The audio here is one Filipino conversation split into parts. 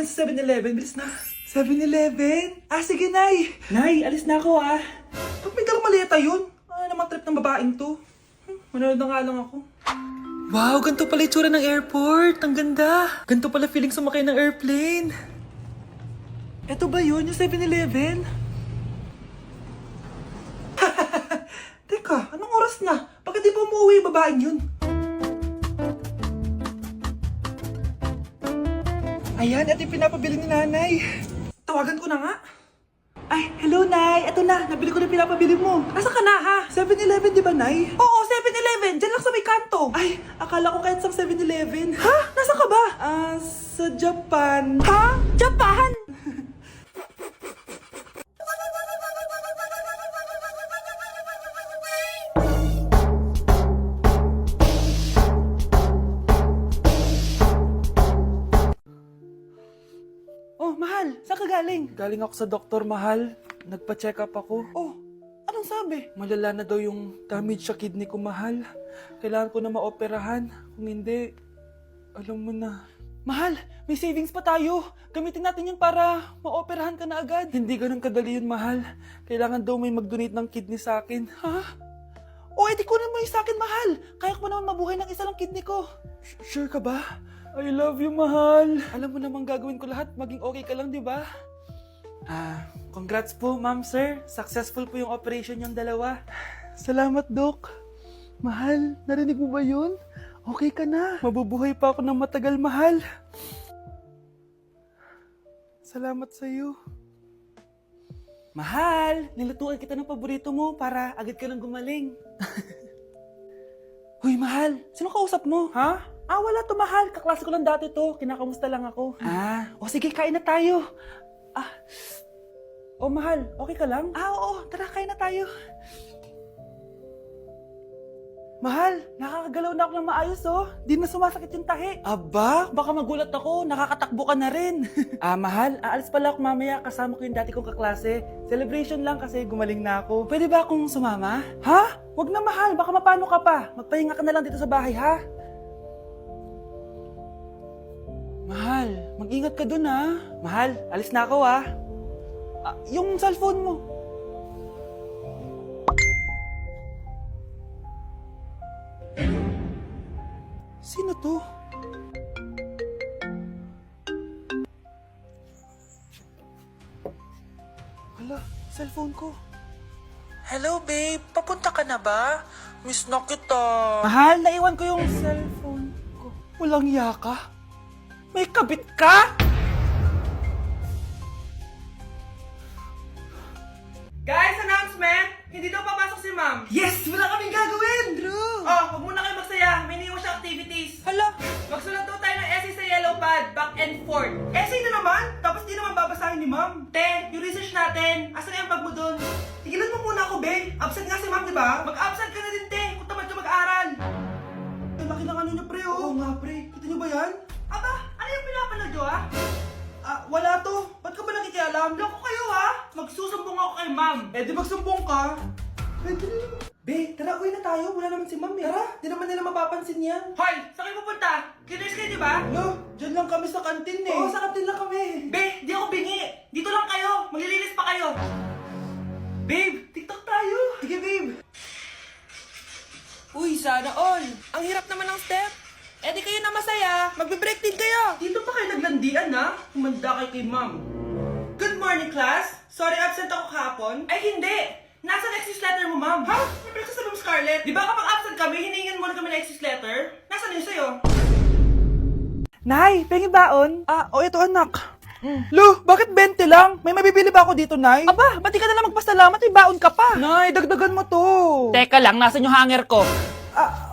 lang sa 7-Eleven. Bilis na. 7-Eleven? Ah, sige, Nay. Nay, alis na ako, ah. Ba't may dalang maleta yun? Ano naman trip ng babaeng to? Manonood na nga lang ako. Wow, ganito pala itsura ng airport. Ang ganda. Ganito pala feeling sumakay ng airplane. Eto ba yun, yung 7-Eleven? Teka, anong oras na? Bakit di pa umuwi yung babaeng yun? Ayan, ito yung pinapabili ni Nanay. Tawagan ko na nga. Ay, hello, Nay. Eto na, nabili ko na yung pinapabili mo. Nasa ka na, ha? 7-Eleven, di ba, Nay? Oo, 7-Eleven. Diyan lang sa may kanto. Ay, akala ko kahit sa 7-Eleven. Ha? Nasa ka ba? Sa Japan. Ha? Japan? Oh, mahal, saan ka galing? Galing ako sa doktor, mahal. Nagpa-check up ako. Oh, anong sabi? Malala na daw yung damage sa kidney ko, mahal. Kailangan ko na maoperahan. Kung hindi, alam mo na. Mahal, may savings pa tayo. Gamitin natin yun para maoperahan ka na agad. Hindi ganun kadali yun, mahal. Kailangan daw may mag-donate ng kidney sa akin. Ha? Oh, edi kunin mo yung sa akin, mahal. Kaya ko pa naman mabuhay ng isa lang kidney ko. Sure ka ba? I love you, mahal. Alam mo namang gagawin ko lahat, maging okay ka lang, di ba? Congrats po, ma'am, sir. Successful po yung operation yung dalawa. Salamat, Doc. Mahal, narinig mo ba yun? Okay ka na. Mabubuhay pa ako ng matagal, mahal. Salamat sa'yo. Mahal, nilutuan kita ng paborito mo para agad ka lang gumaling. Huy, mahal, sino kausap mo? Ha? Wala to, mahal. Kaklase ko lang dati to. Kinakamusta lang ako. Sige, kain na tayo. Mahal, okay ka lang? Oo, tara, kain na tayo. Mahal, nakakagalaw na ako ng maayos, oh. Di na sumasakit yung tahi. Aba, baka magulat ako. Nakakatakbo ka na rin. Mahal, aalis pala ako mamaya. Kasama ko yung dati kong kaklase. Celebration lang kasi gumaling na ako. Pwede ba akong sumama? Ha? Wag na, mahal. Baka mapano ka pa. Magpahinga ka na lang dito sa bahay, ha? Mahal, mag-ingat ka dun, ha? Mahal, alis na ako, ha? Yung cellphone mo. Sino to? Hala, cellphone ko. Hello, babe. Papunta ka na ba? Miss na kita. Mahal, naiwan ko yung cellphone ko. Walang yaka. May kabit ka? Guys, announcement! Hindi daw papasok si ma'am. Yes! Wala kaming gagawin! True! Huwag muna kayo magsaya. May iniwan siya activities. Hala! Magsulat daw tayo ng essay sa yellow pad, back and forth. Essay na naman? Tapos di naman babasahin ni ma'am. Te, yung research natin. Asan na yung bag mo dun? Tigilan mo muna ako, be. Absent nga si ma'am, di ba? Mag-absent ka na din, te. Kung tamad ka mag-aaral. Ang laki ng ano niyo, pre, oh. Oo nga, pre. Kita niyo ba yan? Aba, ano yung pinapanood nyo, ha? Wala to. Ba't ka ba nakikialam? Loko kayo, ha? Magsusumbong ako kay ma'am. Di magsumbong ka. Pwede na naman. Be, tara, uwi na tayo. Wala naman si ma'am, eh. Tara, di naman nila mapapansin yan. Hoy, saan kayo pupunta? Kinis kayo, di ba? No, dyan lang kami sa kantin, eh. Oo, sa kantin lang kami. Be, di ako bingi. Dito lang kayo. Maglilinis pa kayo. Babe, TikTok tayo. Sige, babe. Uy, sana all. Ang hirap naman ng step. Di kayo na masaya. Magbe-break din kayo. Dito pa kayo naglandian, ha? Humanda kayo kay ma'am. Good morning, class. Sorry, absent ako kahapon. Ay, hindi. Nasa excuse letter mo, ma'am. Ha? May pinagsasabi mo, Scarlett. Di ba kapag absent kami, hiningan mo na kami ng excuse letter? Nasaan yun sa'yo? Nay, pengi baon? Ito anak. Lo, bakit 20 lang? May mabibili ba ako dito, Nay? Aba, ba't di ka na lang magpasalamat? May baon ka pa. Nay, dagdagan mo to. Teka lang, nasan yung hanger ko?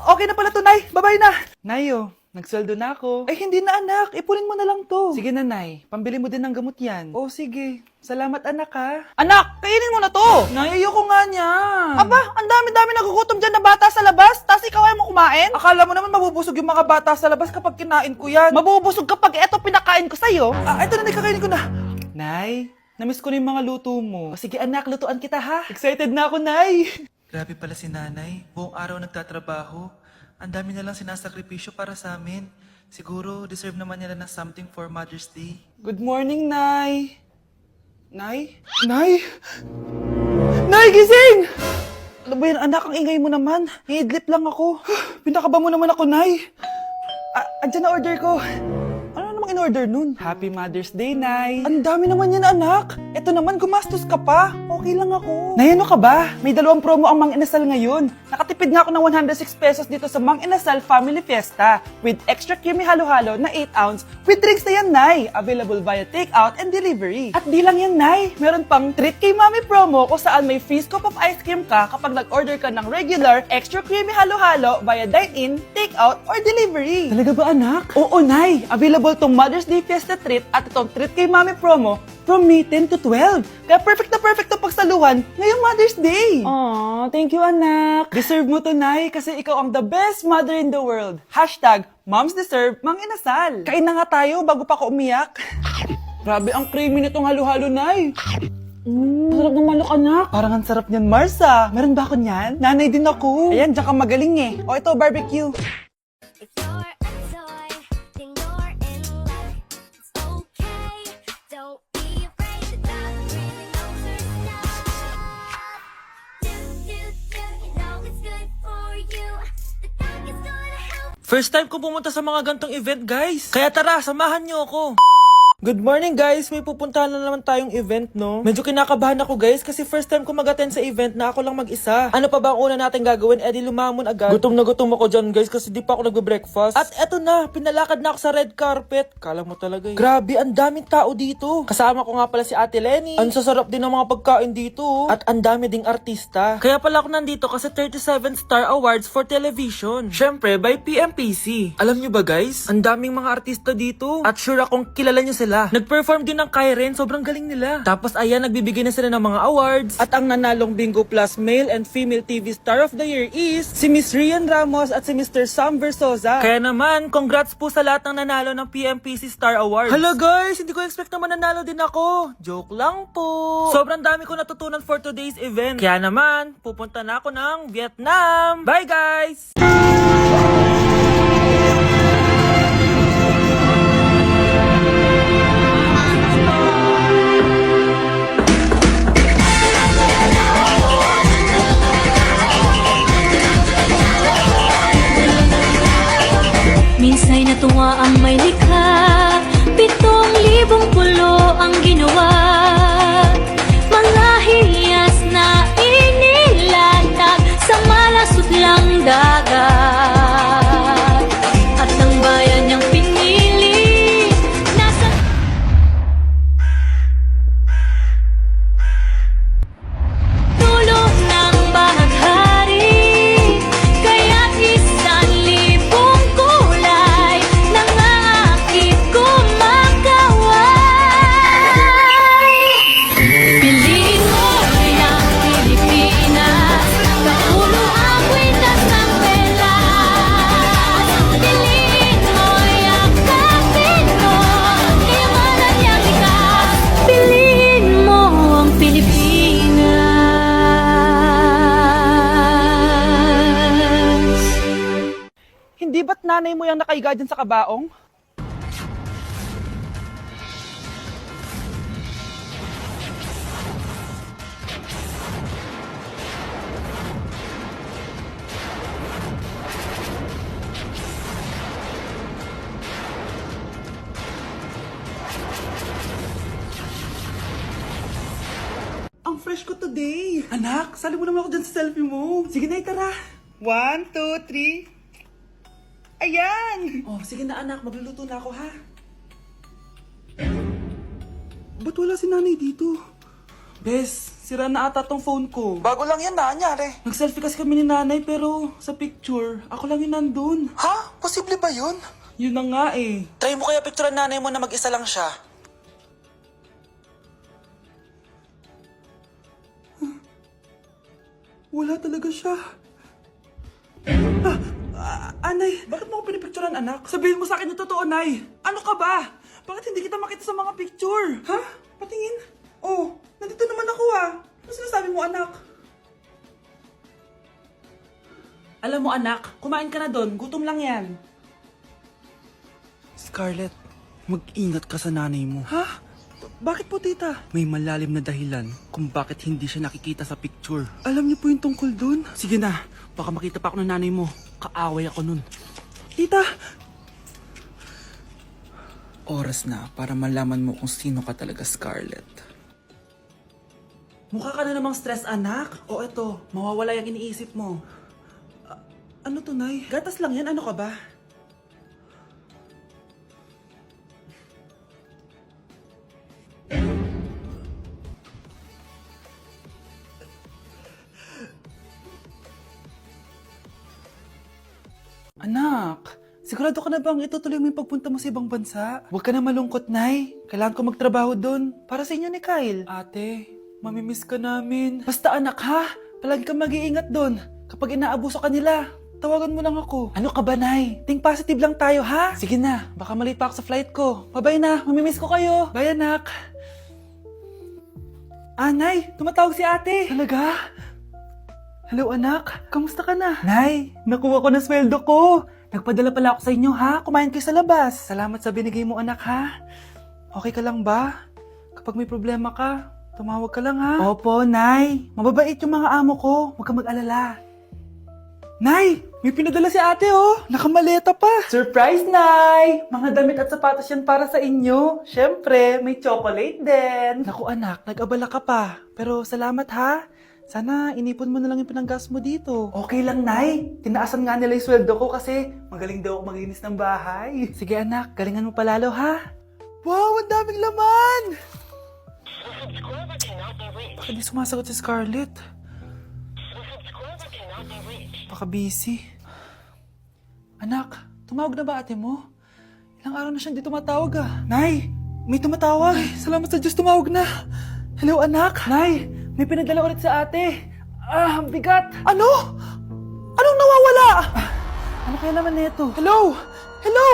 Okay na pala to, Nay. Bye-bye na. Nayo, nagsweldo na ako. Ay, hindi na, anak. Ipunin mo na lang to. Sige na, Nay. Pambili mo din ng gamot yan. Oh, sige. Salamat, anak, ha. Anak, kainin mo na to. Nay, ayoko nga niya. Aba, ang dami-dami nagugutom dyan na bata sa labas. Tapos ikaw ay mo kumain? Akala mo naman mabubusog yung mga bata sa labas kapag kinain ko yan. Mabubusog kapag eto pinakain ko sa'yo. Ito na, kakainin ko na. Nay, namiss ko na yung mga luto mo. Sige, anak, lutuan kita, ha. Excited na ako, Nay. Grabe pala si nanay. Buong araw nagtatrabaho. Ang dami na lang sinasakripisyo para sa amin. Siguro, deserve naman nila ng something for Mother's Day. Good morning, Nay. Nay? Nay? Nay, gising! Ano ba yan, anak? Ang ingay mo naman. Iidlip lang ako. Pinakaba mo naman ako, Nay. Andyan na order ko. Ano namang in-order nun? Happy Mother's Day, Nay. Ang dami naman yan, anak. Ito naman, gumastos ka pa. Okay lang ako. Nay, ano ka ba? May 2 promo ang Mang Inasal ngayon. Nakatipid nga ako ng 106 pesos dito sa Mang Inasal Family Fiesta with extra creamy halo-halo na 8 ounce with drinks na yan, Nay. Available via takeout and delivery. At di lang yan, Nay. Meron pang Treat kay Mami promo kung saan may free scoop of ice cream ka kapag nag-order ka ng regular extra creamy halo-halo via dine-in, takeout, or delivery. Talaga ba, anak? Oo, Nay. Available tong Mother's Day Fiesta Treat at itong Treat kay Mami promo from May 10 to 12. Kaya perfect na perfect to pagsaluhan ngayong Mother's Day. Aww, thank you, anak. Deserve mo to, Nay, kasi ikaw ang the best mother in the world. Hashtag, Moms Deserve Mang Inasal. Kain na nga tayo bago pa ako umiyak. Grabe ang creamy nitong halo-halo, Nay. Sarap ng manok, anak. Parang ang sarap niyan, Marsa. Meron ba ako niyan? Nanay din ako. Ayan, diyan ka magaling eh. O ito, barbecue. If you're a toy, then you're in luck. It's okay, don't be afraid. The dog really knows her stuff. You know it's good for you. The dog is gonna help. First time ko pumunta sa mga gantong event, guys. Kaya tara, samahan niyo ako. Good morning, guys! May pupuntahan na naman tayong event, no? Medyo kinakabahan ako, guys, kasi first time ko mag-attend sa event na ako lang mag-isa. Ano pa ba ang una natin gagawin? Eh, di lumamon agad. Gutom na gutom ako dyan, guys, kasi di pa ako nagbe-breakfast. At eto na, pinalakad na ako sa red carpet. Kala mo talaga eh. Grabe, ang daming tao dito. Kasama ko nga pala si Ate Lenny. Ang sasarap din ng mga pagkain dito. At ang dami ding artista. Kaya pala ako nandito kasi 37 Star Awards for Television. Syempre, by PMPC. Alam nyo ba, guys? Ang daming mga artista dito. At sure akong kilala nyo sila. Nag-perform din ng Kairen, sobrang galing nila. Tapos ayan, nagbibigay na sila ng mga awards. At ang nanalong Bingo Plus Male and Female TV Star of the Year is si Miss Rian Ramos at si Mr. Sam Versosa. Kaya naman, congrats po sa lahat ng nanalo ng PMPC Star Awards. Hello guys, hindi ko expect na mananalo din ako. Joke lang po. Sobrang dami ko natutunan for today's event. Kaya naman, pupunta na ako ng Vietnam. Bye guys! Minsa'y natuwa ang may likha, 7,000 pulo ang ginawa. Mga hiyas na inilatag sa malasutlang dagat. At ang bayan niyang pinili, nasa dulo ng bahaghari. Kaya't 1,000 kulay nangangakit kumakaway. Piliin mo ang Pilipinas, kaulo ang kwintas ng pelas. Piliin mo, yakapin mo, iwanan niyang likas. Piliin mo ang Pilipinas. Hindi ba't nanay mo yung nakaiga dyan sa kabaong? Ang fresh ko today. Anak, sali mo naman ako dyan sa selfie mo. Sige na, tara. 1, 2, 3. Ayan! Oh, sige na anak, magluluto na ako ha. Ba't wala si nanay dito? Bes, sira na ata tong phone ko. Bago lang yan, nangyari. Nag-selfie kasi kami ni nanay pero sa picture, ako lang yung nandun. Ha? Posible ba yun? Yun na nga eh. Try mo kaya picturean nanay mo na mag-isa lang siya. Wala talaga siya. Anay, bakit mo ako pinipicturean, anak? Sabihin mo sa akin yung totoo, Nay. Ano ka ba? Bakit hindi kita makita sa mga picture? Ha? Patingin. Oh, nandito naman ako ah. Ano sinasabi mo, anak? Alam mo, anak, kumain ka na doon. Gutom lang yan. Scarlett, Mag-ingat ka sa nanay mo. Ha? Bakit po, tita? May malalim na dahilan kung bakit hindi siya nakikita sa picture. Alam niyo po yung tungkol dun? Sige na, baka makita pa ako ng nanay mo. Kaaway ako nun. Tita! Oras na para malaman mo kung sino ka talaga, Scarlett. Mukha ka na namang stress, anak. O eto, mawawala yung iniisip mo. Ano to, Nay? Gatas lang yan, ano ka ba? Anak, sigurado ka na bang itutuloy mo yung pagpunta mo sa ibang bansa? Huwag ka na malungkot, Nay. Kailangan ko magtrabaho doon. Para sa inyo ni Kyle. Ate, mamimiss ka namin. Basta anak ha, palagi kang mag-iingat doon. Kapag inaabuso ka nila, tawagan mo lang ako. Ano ka ba, Nay? Think positive lang tayo, ha? Sige na, baka malate pa ako sa flight ko. Bye-bye na, mamimiss ko kayo. Bye, anak. Nay, tumatawag si ate. Talaga? Hello, anak. Kamusta ka na? Nay, nakuha ko na sweldo ko. Nagpadala pala ako sa inyo, ha? Kumain kayo sa labas. Salamat sa binigay mo, anak, ha? Okay ka lang ba? Kapag may problema ka, tumawag ka lang, ha? Opo, Nay. Mababait yung mga amo ko. Huwag kang mag-alala. Nay, may pinadala si ate, oh. Nakamaleta pa. Surprise, Nay! Mga damit at sapatos yan para sa inyo. Siyempre, may chocolate din. Naku, anak, nag-abala ka pa. Pero salamat, ha? Sana inipon mo na lang yung pinanggas mo dito. Okay lang, Nay. Tinaasan nga nila yung sweldo ko kasi magaling daw ako maglinis ng bahay. Sige, anak. Galingan mo palalo, ha? Wow, ang daming laman! Bakit di sumasagot si Scarlett? Baka busy. Anak, tumawag na ba ate mo? Ilang araw na siyang di tumatawag ah. Nay, may tumatawag. Ay, salamat sa Diyos, tumawag na. Hello anak. Nay, may pinadala ulit sa ate. Ang bigat. Ano? Anong nawawala? Ano kaya naman nito? Hello? Hello?